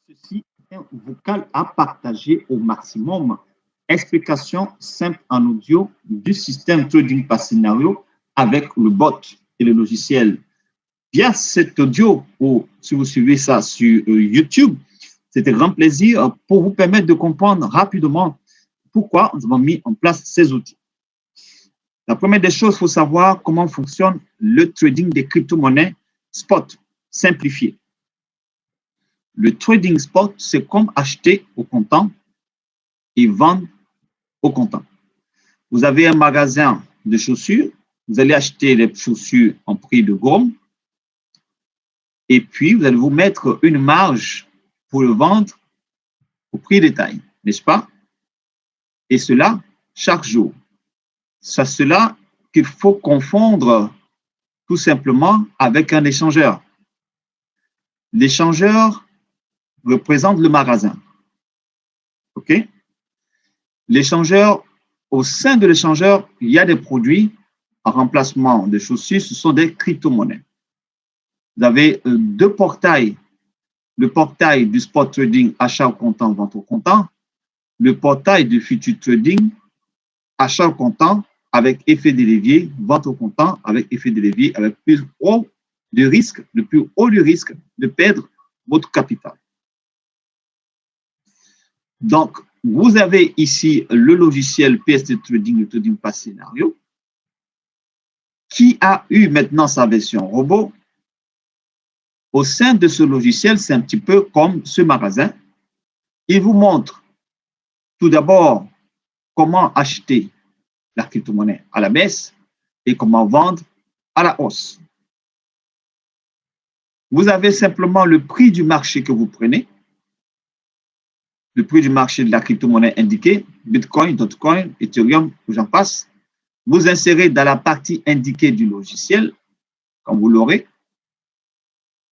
Ceci est un vocal à partager au maximum. Explication simple en audio du système trading par scénario avec le bot et le logiciel. Via cet audio, ou si vous suivez ça sur YouTube, c'est un grand plaisir pour vous permettre de comprendre rapidement pourquoi nous avons mis en place ces outils. La première des choses, il faut savoir comment fonctionne le trading des crypto-monnaies spot simplifié. Le trading spot, c'est comme acheter au comptant et vendre au comptant. Vous avez un magasin de chaussures, vous allez acheter les chaussures en prix de gomme et puis vous allez vous mettre une marge pour le vendre au prix détail, n'est-ce pas? Et cela chaque jour. C'est cela qu'il faut confondre tout simplement avec un échangeur. L'échangeur représente le magasin. OK? L'échangeur, au sein de l'échangeur, il y a des produits en remplacement de chaussures, ce sont des crypto-monnaies. Vous avez deux portails. Le portail du spot trading, achat au comptant, vente au comptant. Le portail du futur trading, achat au comptant avec effet de levier, vente au comptant avec effet de levier, avec plus haut de risque, le plus haut du risque de perdre votre capital. Donc, vous avez ici le logiciel PSD Trading, le trading par scénario, qui a eu maintenant sa version robot. Au sein de ce logiciel, c'est un petit peu comme ce magasin. Il vous montre tout d'abord comment acheter la crypto-monnaie à la baisse et comment vendre à la hausse. Vous avez simplement le prix du marché que vous prenez, le prix du marché de la crypto-monnaie indiqué, Bitcoin, Dogecoin, Ethereum, j'en passe. Vous insérez dans la partie indiquée du logiciel, quand vous l'aurez,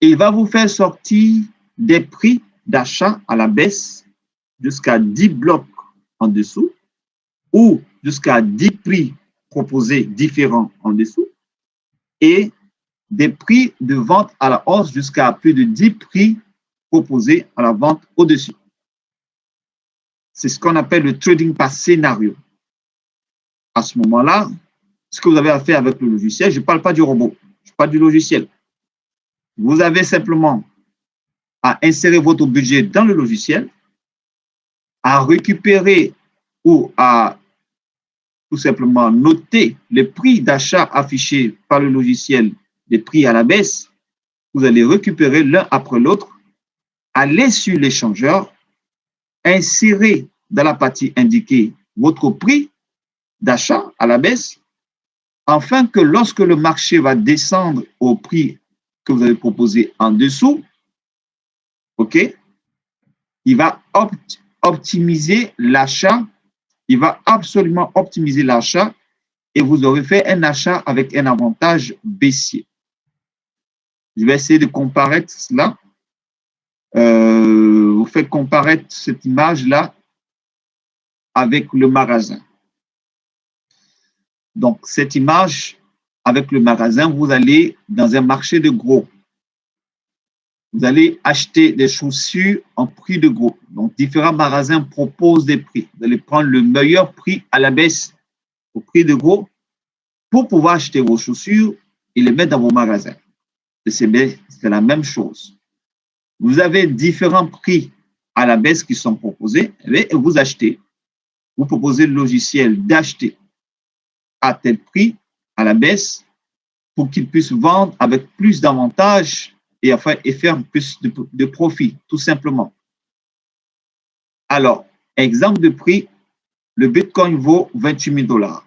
et il va vous faire sortir des prix d'achat à la baisse jusqu'à 10 blocs en dessous ou jusqu'à 10 prix proposés différents en dessous et des prix de vente à la hausse jusqu'à plus de 10 prix proposés à la vente au-dessus. C'est ce qu'on appelle le trading par scénario. À ce moment-là, ce que vous avez à faire avec le logiciel, je ne parle pas du robot, je parle du logiciel. Vous avez simplement à insérer votre budget dans le logiciel, à récupérer ou à tout simplement noter les prix d'achat affichés par le logiciel, les prix à la baisse. Vous allez récupérer l'un après l'autre, aller sur l'échangeur, insérer dans la partie indiquée votre prix d'achat à la baisse, afin que lorsque le marché va descendre au prix que vous avez proposé en dessous, OK, il va optimiser l'achat, il va absolument optimiser l'achat et vous aurez fait un achat avec un avantage baissier. Je vais essayer de comparer cela. Vous faites comparer cette image-là avec le magasin. Donc, cette image avec le magasin, vous allez dans un marché de gros. Vous allez acheter des chaussures en prix de gros. Donc, différents magasins proposent des prix. Vous allez prendre le meilleur prix à la baisse au prix de gros pour pouvoir acheter vos chaussures et les mettre dans vos magasins. C'est la même chose. Vous avez différents prix à la baisse qui sont proposés et vous achetez. Vous proposez le logiciel d'acheter à tel prix à la baisse pour qu'il puisse vendre avec plus d'avantages et faire plus de profit, tout simplement. Alors, exemple de prix, le Bitcoin vaut 28 000 $.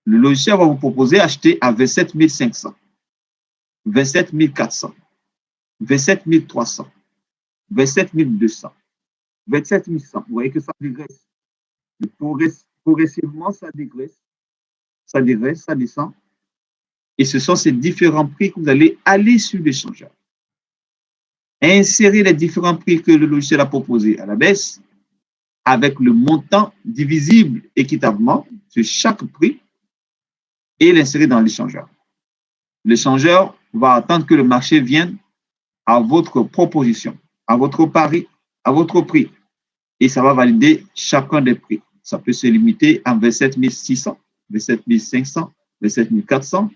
Le logiciel va vous proposer d'acheter à 27 500, 27 400, 27 300, 27 200, 27 100. Vous voyez que ça dégraisse. Progressivement, ça dégraisse, ça descend. Et ce sont ces différents prix que vous allez aller sur l'échangeur. Insérer les différents prix que le logiciel a proposés à la baisse avec le montant divisible équitablement sur chaque prix et l'insérer dans l'échangeur. L'échangeur va attendre que le marché vienne à votre proposition. à votre pari, à votre prix. Et ça va valider chacun des prix. Ça peut se limiter à 27 600, 27 500, 27 400.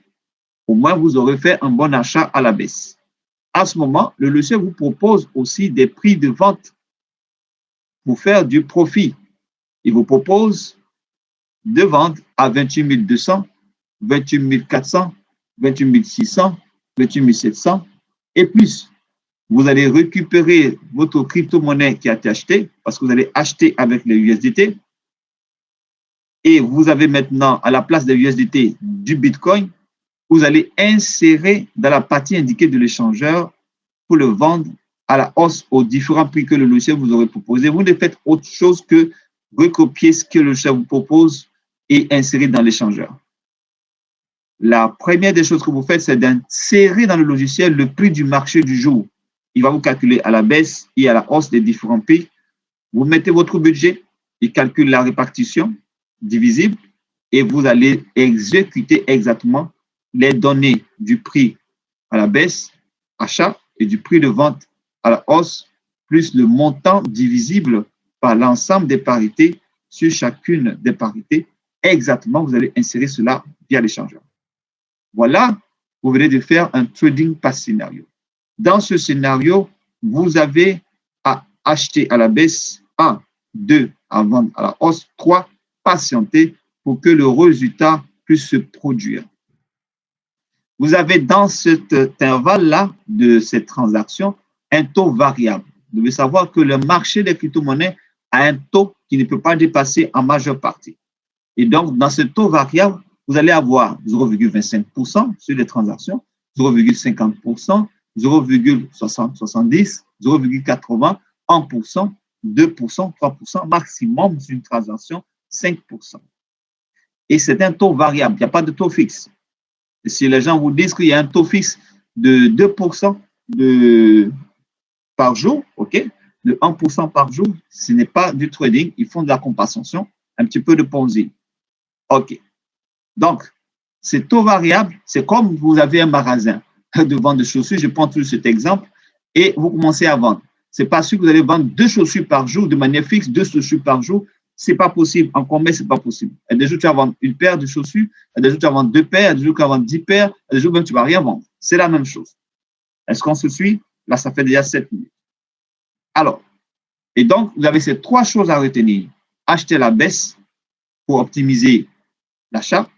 Au moins, vous aurez fait un bon achat à la baisse. À ce moment, le logiciel vous propose aussi des prix de vente pour faire du profit. Il vous propose de vendre à 28 200, 28 400, 28 600, 28 700 et plus. Vous allez récupérer votre crypto-monnaie qui a été achetée parce que vous allez acheter avec les USDT et vous avez maintenant à la place des USDT du Bitcoin, vous allez insérer dans la partie indiquée de l'échangeur pour le vendre à la hausse aux différents prix que le logiciel vous aurait proposé. Vous ne faites autre chose que recopier ce que le logiciel vous propose et insérer dans l'échangeur. La première des choses que vous faites, c'est d'insérer dans le logiciel le prix du marché du jour. Il va vous calculer à la baisse et à la hausse des différents prix. Vous mettez votre budget, il calcule la répartition divisible et vous allez exécuter exactement les données du prix à la baisse, achat, et du prix de vente à la hausse, plus le montant divisible par l'ensemble des parités sur chacune des parités. Exactement, vous allez insérer cela via l'échangeur. Voilà, vous venez de faire un trading par scénario. Dans ce scénario, vous avez à acheter à la baisse, 1, 2, à vendre à la hausse, 3, patienter pour que le résultat puisse se produire. Vous avez dans cet intervalle-là de cette transaction un taux variable. Vous devez savoir que le marché des crypto-monnaies a un taux qui ne peut pas dépasser en majeure partie. Et donc, dans ce taux variable, vous allez avoir 0,25% sur les transactions, 0,50%, 0,70, 0,80, 1%, 2%, 3%, maximum sur une transaction, 5%. Et c'est un taux variable, il n'y a pas de taux fixe. Et si les gens vous disent qu'il y a un taux fixe de 2% par jour, OK, de 1% par jour, ce n'est pas du trading, ils font de la compensation, un petit peu de Ponzi. OK. Donc, ces taux variables, c'est comme vous avez un magasin de vente de chaussures, je prends toujours cet exemple, et vous commencez à vendre. Ce n'est pas sûr que vous allez vendre 2 chaussures par jour de manière fixe, 2 chaussures par jour. Ce n'est pas possible. En commerce, ce n'est pas possible. Il y a des jours, tu vas vendre une paire de chaussures, il y a des jours, tu vas vendre 2 paires, il y a des jours, tu vas vendre 10 paires, il y a des jours, même, tu ne vas rien vendre. C'est la même chose. Est-ce qu'on se suit? Là, ça fait déjà 7 minutes. Alors, et donc, vous avez ces 3 choses à retenir. Acheter la baisse pour optimiser l'achat,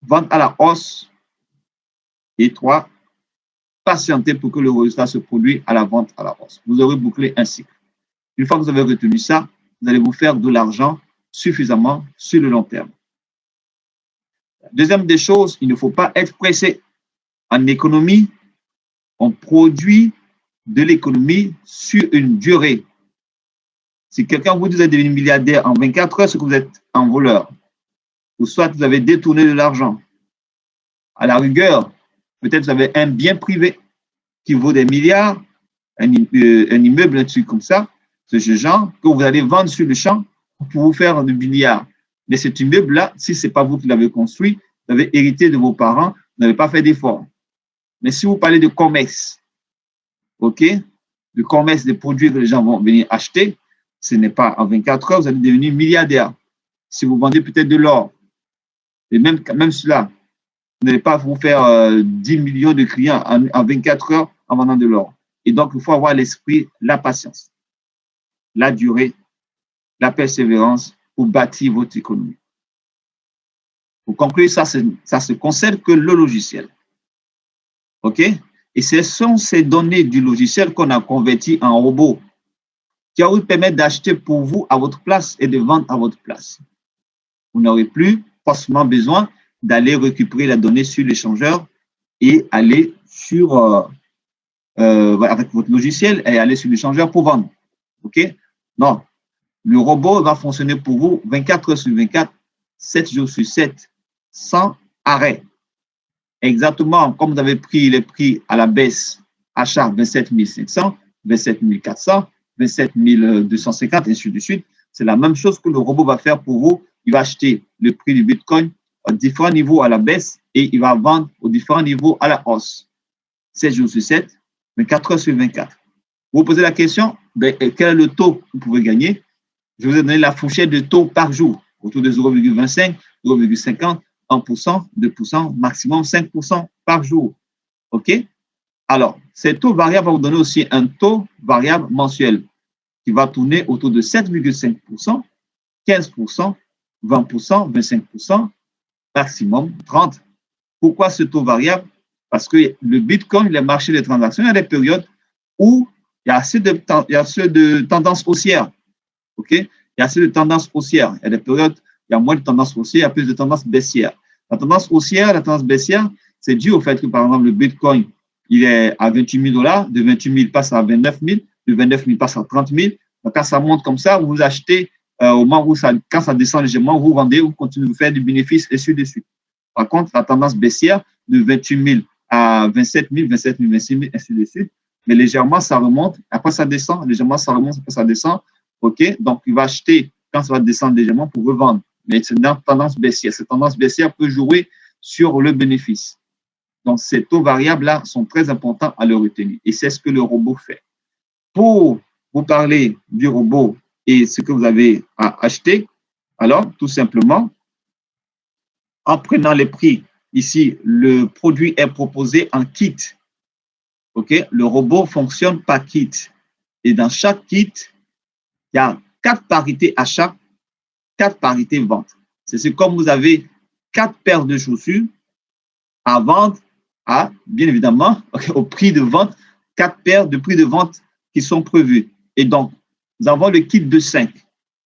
vendre à la hausse, et 3, patienter pour que le résultat se produise à la vente à la hausse. Vous aurez bouclé un cycle. Une fois que vous avez retenu ça, vous allez vous faire de l'argent suffisamment sur le long terme. Deuxième des choses, il ne faut pas être pressé. En économie, on produit de l'économie sur une durée. Si quelqu'un vous dit que vous êtes devenu milliardaire en 24 heures, c'est que vous êtes un voleur. Ou soit vous avez détourné de l'argent. À la rigueur, peut-être vous avez un bien privé qui vaut des milliards, un immeuble, un truc comme ça, ce genre, que vous allez vendre sur le champ pour vous faire des milliards. Mais cet immeuble-là, si ce n'est pas vous qui l'avez construit, vous avez hérité de vos parents, vous n'avez pas fait d'efforts. Mais si vous parlez de commerce, OK, de commerce des produits que les gens vont venir acheter, ce n'est pas en 24 heures, vous allez devenir milliardaire. Si vous vendez peut-être de l'or, et même cela, vous n'allez pas vous faire 10 millions de clients en 24 heures en vendant de l'or. Et donc, il faut avoir l'esprit, la patience, la durée, la persévérance pour bâtir votre économie. Pour conclure, ça se concerne que le logiciel. OK? Et ce sont ces données du logiciel qu'on a converties en robots qui vont vous permettre d'acheter pour vous à votre place et de vendre à votre place. Vous n'aurez plus forcément besoin d'aller récupérer la donnée sur l'échangeur et aller sur avec votre logiciel et aller sur l'échangeur pour vendre. OK? Non. Le robot va fonctionner pour vous 24 heures sur 24, 7 jours sur 7, sans arrêt. Exactement comme vous avez pris les prix à la baisse, achat 27 500, 27 400, 27 250, et ainsi de suite. C'est la même chose que le robot va faire pour vous. Il va acheter le prix du Bitcoin à différents niveaux à la baisse et il va vendre aux différents niveaux à la hausse. 7 jours sur 7, 24 heures sur 24. Vous posez la question, ben, quel est le taux que vous pouvez gagner? Je vous ai donné la fourchette de taux par jour, autour de 0,25, 0,50, 1%, 2%, maximum 5% par jour. OK? Alors, ces taux variables vont vous donner aussi un taux variable mensuel qui va tourner autour de 7,5%, 15%, 20%, 25%, maximum 30%. Pourquoi ce taux variable? Parce que le Bitcoin, les marchés des transactions, il y a des périodes où il y a assez de tendance haussière. OK? Il y a assez de tendance haussière. Il y a des périodes, il y a moins de tendance haussière, il y a plus de tendance baissière. La tendance haussière, la tendance baissière, c'est dû au fait que, par exemple, le Bitcoin, il est à 28 000 $, de 28 000 passe à 29 000, de 29 000 passe à 30 000. Donc, quand ça monte comme ça, vous achetez au moment où quand ça descend légèrement, vous vendez, vous continuez de faire du bénéfice et ainsi de suite. Par contre, la tendance baissière, de 28 000 à 27 000, 27 000, 26 000, ainsi de suite. Mais légèrement, ça remonte. Après, ça descend. Légèrement, ça remonte. Après, ça descend. OK? Donc, il va acheter quand ça va descendre légèrement pour revendre. Mais c'est une tendance baissière. Cette tendance baissière peut jouer sur le bénéfice. Donc, ces taux variables-là sont très importants à le retenir. Et c'est ce que le robot fait. Pour vous parler du robot et ce que vous avez à acheter, alors, tout simplement, en prenant les prix, ici, le produit est proposé en kit. OK? Le robot fonctionne par kit. Et dans chaque kit, il y a 4 parités achat, 4 parités vente. C'est comme vous avez 4 paires de chaussures à vendre à, bien évidemment, au prix de vente, 4 paires de prix de vente qui sont prévus. Et donc, nous avons le kit de 5.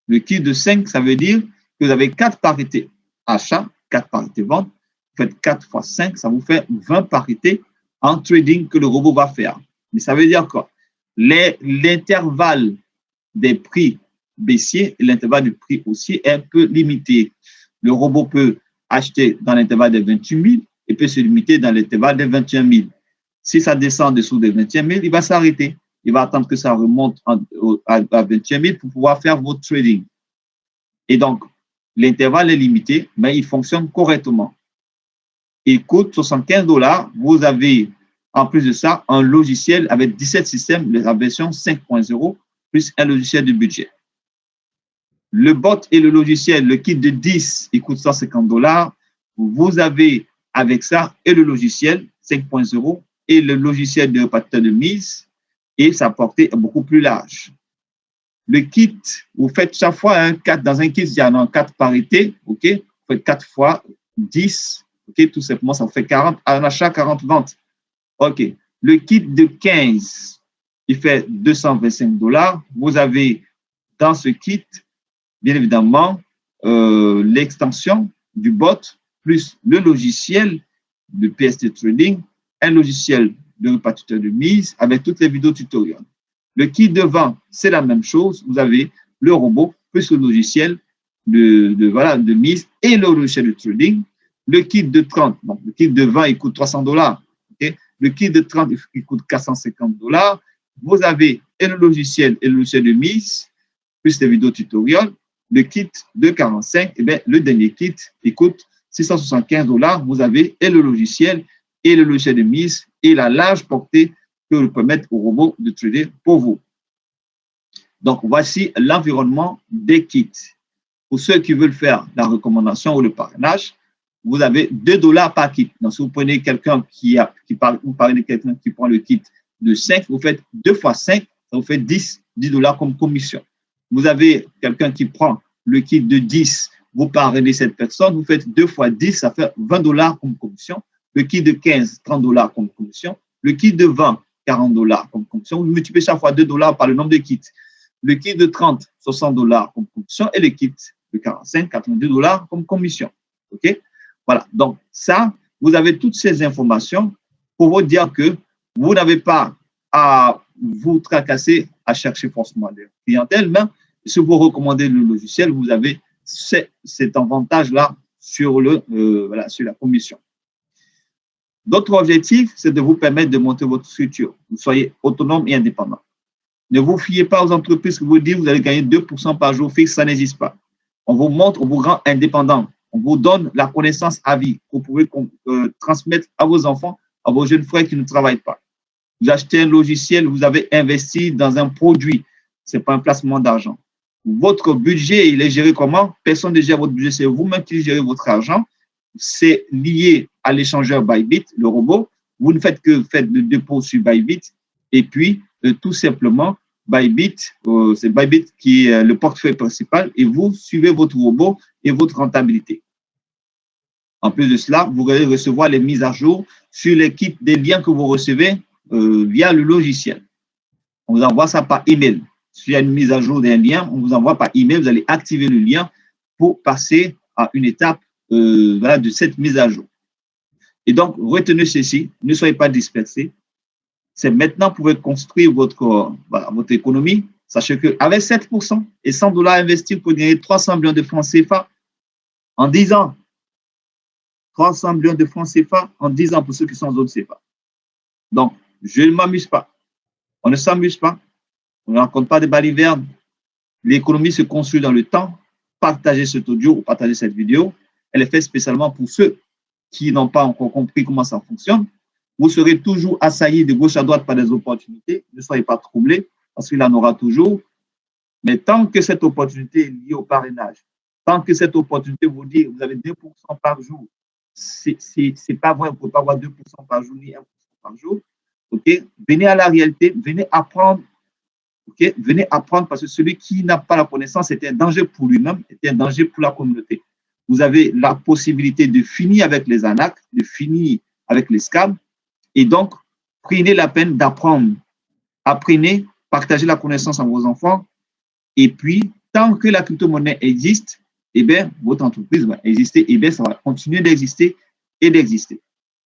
Le kit de 5, ça veut dire que vous avez 4 parités achat, 4 parités vente. Vous faites 4 fois 5, ça vous fait 20 parités en trading que le robot va faire. Mais ça veut dire quoi? L'intervalle des prix baissiers et l'intervalle du prix haussier est un peu limité. Le robot peut acheter dans l'intervalle des 28 000 et peut se limiter dans l'intervalle des 21 000. Si ça descend en dessous des 21 000, il va s'arrêter. Il va attendre que ça remonte à 21 000 pour pouvoir faire votre trading. Et donc, l'intervalle est limité, mais il fonctionne correctement. Il coûte 75 $. Vous avez, en plus de ça, un logiciel avec 17 systèmes, la version 5.0, plus un logiciel de budget. Le bot et le logiciel, le kit de 10, il coûte 150 $. Vous avez avec ça et le logiciel 5.0 et le logiciel de répartiteur de mise et sa portée est beaucoup plus large. Le kit, vous faites chaque fois un 4, dans un kit, il y en a 4 parités, OK? Vous faites 4 fois 10, OK? Tout simplement, ça fait 40, un achat, 40 ventes. OK. Le kit de 15, il fait 225 $. Vous avez dans ce kit, bien évidemment, l'extension du bot plus le logiciel de PST Trading, un logiciel de répartiteur de mise avec toutes les vidéos tutoriels. Le kit de vente, c'est la même chose. Vous avez le robot plus le logiciel de mise et le logiciel de trading. Le kit de 30, donc le kit de 20, il coûte 300 $. Okay? Le kit de 30, il coûte 450 $. Vous avez et le logiciel de mise plus les vidéos tutoriels. Le kit de 45, eh bien, le dernier kit, il coûte 675 $. Vous avez et le logiciel de mise et la large portée que vous permettre au robot de trader pour vous. Donc, voici l'environnement des kits. Pour ceux qui veulent faire la recommandation ou le parrainage, vous avez 2 $ par kit. Donc, si vous prenez quelqu'un vous parlez de quelqu'un qui prend le kit de 5, vous faites 2 fois 5, ça vous fait 10 $ comme commission. Vous avez quelqu'un qui prend le kit de 10, vous parrainez cette personne, vous faites 2 fois 10, ça fait 20 $ comme commission. Le kit de 15, 30 $ comme commission. Le kit de 20, 40 $ comme commission. Vous multipliez chaque fois 2 $ par le nombre de kits. Le kit de 30, 60 $ comme commission et le kit de 45, 82 $ comme commission. OK? Voilà. Donc, ça, vous avez toutes ces informations pour vous dire que vous n'avez pas à vous tracasser à chercher forcément des clientèles, mais si vous recommandez le logiciel, vous avez cet avantage-là sur la commission. D'autres objectifs, c'est de vous permettre de monter votre structure. Vous soyez autonome et indépendant. Ne vous fiez pas aux entreprises qui vous disent que vous allez gagner 2% par jour fixe, ça n'existe pas. On vous montre, on vous rend indépendant. On vous donne la connaissance à vie que vous pouvez transmettre à vos enfants, à vos jeunes frères qui ne travaillent pas. Vous achetez un logiciel, vous avez investi dans un produit. Ce n'est pas un placement d'argent. Votre budget, il est géré comment? Personne ne gère votre budget, c'est vous-même qui gérez votre argent. C'est lié à l'échangeur Bybit, le robot. Vous ne faites que faire le dépôt sur Bybit. Et puis, tout simplement, Bybit, c'est Bybit qui est le portefeuille principal et vous suivez votre robot et votre rentabilité. En plus de cela, vous allez recevoir les mises à jour sur l'équipe des liens que vous recevez via le logiciel. On vous envoie ça par email. S'il y a une mise à jour d'un lien, on vous envoie par email. Vous allez activer le lien pour passer à une étape voilà, de cette mise à jour. Et donc, retenez ceci, ne soyez pas dispersés. C'est maintenant pour construire votre économie. Sachez qu'avec 7% et 100 $ investis, vous pouvez gagner 300 millions de francs CFA en 10 ans. 300 millions de francs CFA en 10 ans pour ceux qui sont en zone CFA. Donc, je ne m'amuse pas. On ne s'amuse pas. On ne rencontre pas de balivernes. L'économie se construit dans le temps. Partagez cet audio ou partagez cette vidéo. Elle est faite spécialement pour ceux qui n'ont pas encore compris comment ça fonctionne. Vous serez toujours assaillis de gauche à droite par des opportunités. Ne soyez pas troublés parce qu'il en aura toujours. Mais tant que cette opportunité est liée au parrainage, tant que cette opportunité vous dit vous avez 2% par jour, c'est pas vrai, vous ne pouvez pas avoir 2% par jour ni 1% par jour. Okay? Venez à la réalité, venez apprendre. Okay? Venez apprendre parce que celui qui n'a pas la connaissance est un danger pour lui-même, est un danger pour la communauté. Vous avez la possibilité de finir avec les arnaques, de finir avec les scams. Et donc, prenez la peine d'apprendre. Apprenez, partagez la connaissance à vos enfants. Et puis, tant que la crypto-monnaie existe, eh bien, votre entreprise va exister. Eh bien, ça va continuer d'exister et d'exister.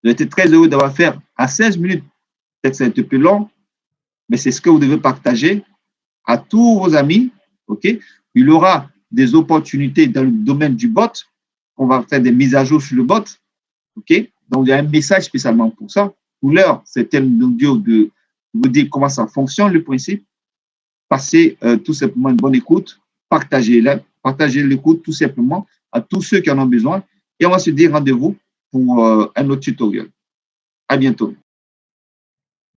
J'ai été très heureux d'avoir fait à 16 minutes. Peut-être que c'est un peu long, mais c'est ce que vous devez partager à tous vos amis. Okay? Il y aura des opportunités dans le domaine du bot. On va faire des mises à jour sur le bot. Okay? Donc, il y a un message spécialement pour ça. Pour l'heure, c'était un audio de vous dire comment ça fonctionne, le principe. Passez tout simplement une bonne écoute. Partagez l'écoute tout simplement à tous ceux qui en ont besoin. Et on va se dire rendez-vous pour un autre tutoriel. À bientôt.